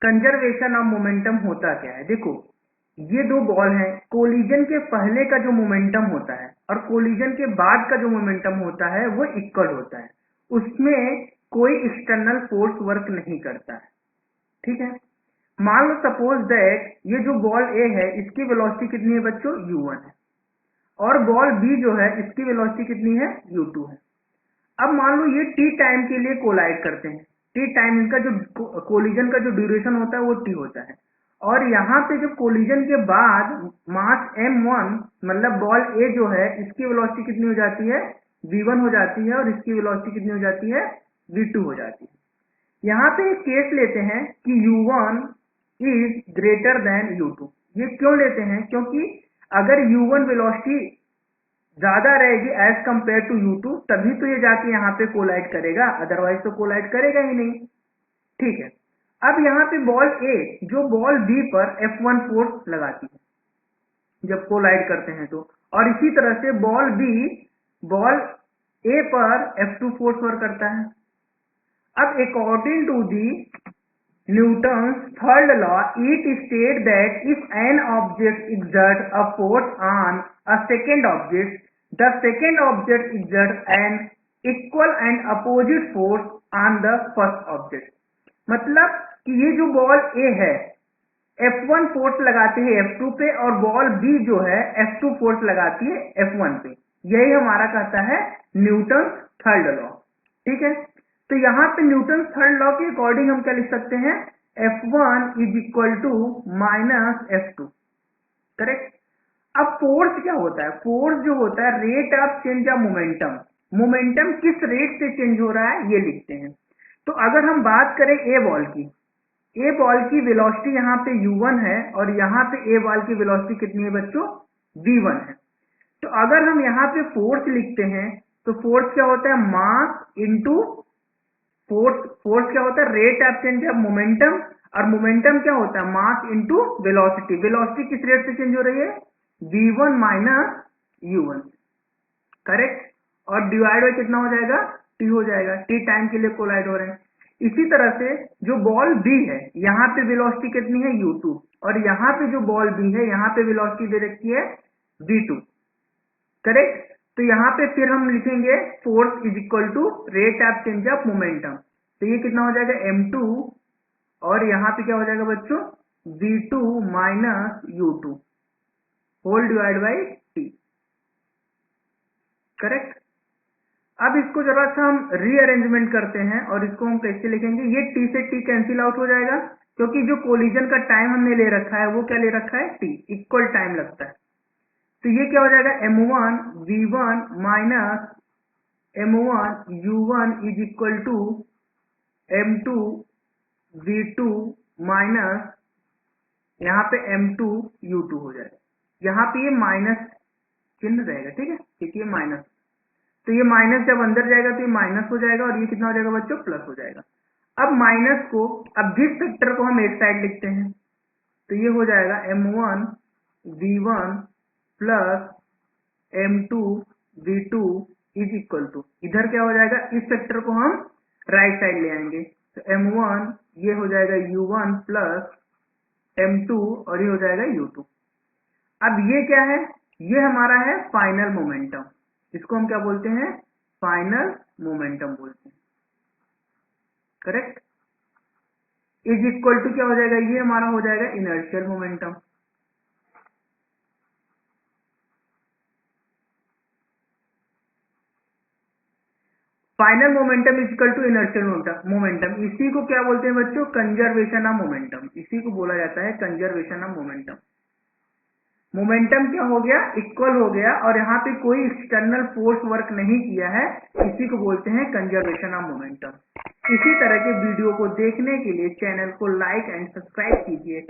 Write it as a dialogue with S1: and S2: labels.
S1: Conservation of momentum होता क्या है? देखो, ये दो बॉल हैं, कोलिजन के पहले का जो मोमेंटम होता है और कोलिजन के बाद का जो मोमेंटम होता है वो इक्वल होता है, उसमें कोई एक्सटर्नल फोर्स वर्क नहीं करता है। ठीक है, मान लो सपोज दैट ये जो बॉल ए है इसकी वेलोसिटी कितनी है बच्चों? u1 है, और बॉल बी जो है इसकी वेलोसिटी कितनी है? u2 है। अब मान लो ये t टाइम के लिए कोलाइड करते हैं, t टाइम इनका जो कोलिजन का जो ड्यूरेशन होता है वो t होता है, और यहाँ पे जब कोलिजन के बाद मास m1 मतलब बॉल a जो है इसकी वेलोसिटी कितनी हो जाती है? v1 हो जाती है, और इसकी वेलोसिटी कितनी हो जाती है? v2 हो जाती है। यहाँ पे एक केस लेते हैं कि u1 is greater than u2। ये क्यों लेते हैं? क्योंकि अगर u1 वेलोसिटी ज्यादा रहेगी एज कंपेयर टू u2 तभी तो ये जाके यहाँ पे कोलाइड करेगा, अदरवाइज तो कोलाइड करेगा ही नहीं। ठीक है, अब यहाँ पे बॉल A जो बॉल B पर F1 फोर्स लगाती है जब कोलाइड करते हैं तो, और इसी तरह से बॉल B बॉल A पर F2 फोर्स वर्क करता है। अब according to the Newton's third law, it states that if an object exerts a force on a second object, the second object exerts an equal and opposite force on the first object। मतलब कि ये जो ball A है F1 force लगाती है F2 पे, और ball B जो है F2 फोर्स लगाती है F1 पे। यही हमारा कहता है न्यूटन थर्ड लॉ। ठीक है, तो यहाँ पे न्यूटन थर्ड लॉ के अकॉर्डिंग हम क्या लिख सकते हैं? F1 is equal to minus F2। Correct. अब फोर्स क्या होता है? फोर्स जो होता है rate of change of momentum, momentum किस रेट से चेंज हो रहा है ये लिखते हैं। तो अगर हम बात करें ए बॉल की वेलोसिटी यहाँ पे u1 है, और यहाँ पे ए बॉल की वेलोसिटी कितनी है बच्चों? v1 है। तो अगर हम यहाँ पे फोर्स लिखते हैं तो फोर्स क्या होता है? मास इंटू फोर्स क्या होता है? Rate of change of momentum, और मोमेंटम क्या होता है? Mass into velocity. वेलोसिटी किस रेट से चेंज हो रही है? v1 minus u1। करेक्ट, और डिवाइड बाय कितना हो जाएगा? t हो जाएगा, t टाइम के लिए कोलाइड हो रहे हैं। इसी तरह से जो बॉल B है यहाँ पे वेलोसिटी कितनी है? u2, और यहाँ पे जो बॉल B है यहाँ पे वेलोसिटी दे रखी है v2। करेक्ट, तो यहाँ पे फिर हम लिखेंगे force is equal to rate of change of momentum. तो ये कितना हो जाएगा? m2, और यहाँ पे क्या हो जाएगा बच्चों? v2 minus u2 whole divide by t। Correct, अब इसको जरा सा हम रीअरेंजमेंट करते हैं, और इसको हम कैसे लिखेंगे? ये t से t कैंसिल आउट हो जाएगा, क्योंकि जो कोलिजन का टाइम हमने ले रखा है वो क्या ले रखा है? t, इक्वल टाइम लगता है। तो ये क्या हो जाएगा? m1 v1 minus m1 u1 is equal to m2 v2 minus यहाँ पे m2 u2 हो जाएगा। यहाँ पे ये माइनस चिन्ह रहेगा, ठीक है, क्योंकि ये माइनस, तो ये माइनस जब अंदर जाएगा तो ये माइनस हो जाएगा, और ये कितना हो जाएगा बच्चों? प्लस हो जाएगा। अब माइनस को, अब जिस फैक्टर को हम एक साइड लिखते हैं तो ये हो जाएगा m1 v1 plus m2 v2 is equal to, इधर क्या हो जाएगा? इस फैक्टर को हम राइट साइड ले आएंगे, तो m1 ये हो जाएगा u1 प्लस m2, और ये हो जाएगा u2। अब ये क्या है? ये हमारा है फाइनल मोमेंटम। इसको हम क्या बोलते हैं? फाइनल मोमेंटम बोलते हैं। करेक्ट, इज इक्वल टू क्या हो जाएगा? ये हमारा हो जाएगा inertial momentum. Final momentum is equal to inertial momentum. इसी को क्या बोलते हैं बच्चों? Conservation of momentum. इसी को बोला जाता है कंजर्वेशन ऑफ मोमेंटम। मोमेंटम क्या हो गया? इक्वल हो गया, और यहाँ पे कोई एक्सटर्नल फोर्स वर्क नहीं किया है, इसी को बोलते हैं कंजर्वेशन ऑफ मोमेंटम। इसी तरह के वीडियो को देखने के लिए चैनल को लाइक एंड सब्सक्राइब कीजिए।